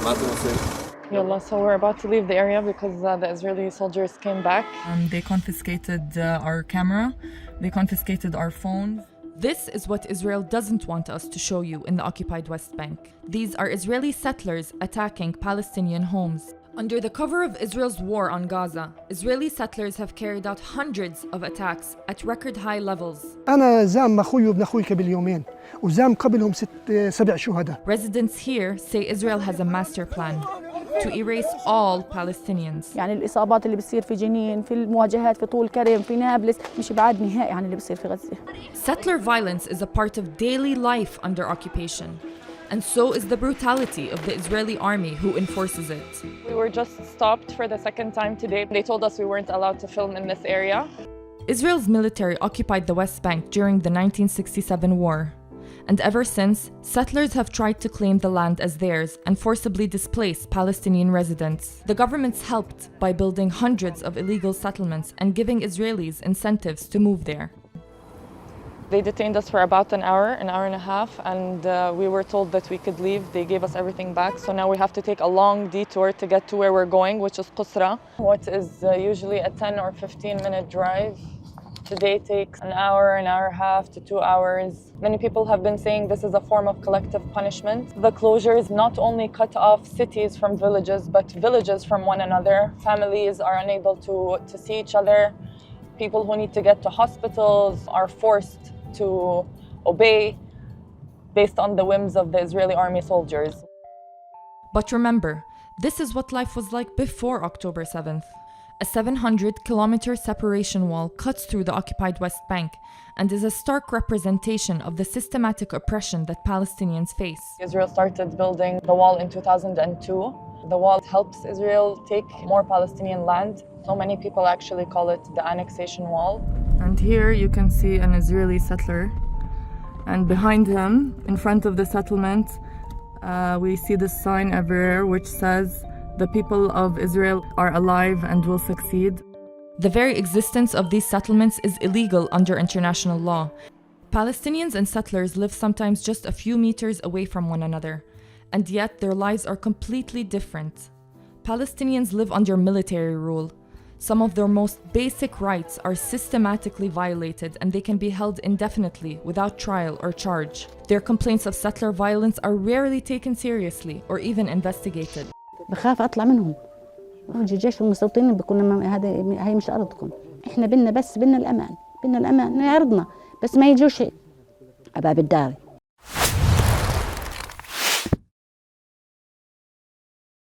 Yallah, so we're about to leave the area because the Israeli soldiers came back. They confiscated our camera. They confiscated our phones. This is what Israel doesn't want us to show you in the occupied West Bank. These are Israeli settlers attacking Palestinian homes. Under the cover of Israel's war on Gaza, Israeli settlers have carried out hundreds of attacks at record high levels. أنا زام أخوي وابن أخوي قبل يومين وزام قبلهم 7 شهداء. Residents here say Israel has a master plan to erase all Palestinians. يعني الإصابات اللي بتصير في جنين، في المواجهات في طول كرم، في نابلس، مش بعاد نهائي عن اللي بتصير في غزة. Settler violence is a part of daily life under occupation. And so is the brutality of the Israeli army who enforces it. We were just stopped for the second time today. They told us we weren't allowed to film in this area. Israel's military occupied the West Bank during the 1967 war. And ever since, settlers have tried to claim the land as theirs and forcibly displace Palestinian residents. The government's helped by building hundreds of illegal settlements and giving Israelis incentives to move there. They detained us for about an hour and a half, and we were told that we could leave. They gave us everything back, so now we have to take a long detour to get to where we're going, which is Qusra, what is usually a 10 or 15-minute drive. Today takes an hour and a half to 2 hours. Many people have been saying this is a form of collective punishment. The closures not only cut off cities from villages, but villages from one another. Families are unable to see each other. People who need to get to hospitals are forced to obey based on the whims of the Israeli army soldiers. But remember, this is what life was like before October 7th. A 700-kilometer separation wall cuts through the occupied West Bank and is a stark representation of the systematic oppression that Palestinians face. Israel started building the wall in 2002. The wall helps Israel take more Palestinian land. So many people actually call it the annexation wall. And here you can see an Israeli settler. And behind him, in front of the settlement, we see this sign everywhere which says, "The people of Israel are alive and will succeed." The very existence of these settlements is illegal under international law. Palestinians and settlers live sometimes just a few meters away from one another, and yet their lives are completely different. Palestinians live under military rule. Some of their most basic rights are systematically violated, and they can be held indefinitely without trial or charge. Their complaints of settler violence are rarely taken seriously or even investigated. بخاف أطلع منهم. الجيش المستوطنين بيقولوا هاي مش أرضكم. إحنا بدنا الأمان، بدنا الأمان نعرضنا، بس ما يجوش أباب الدار.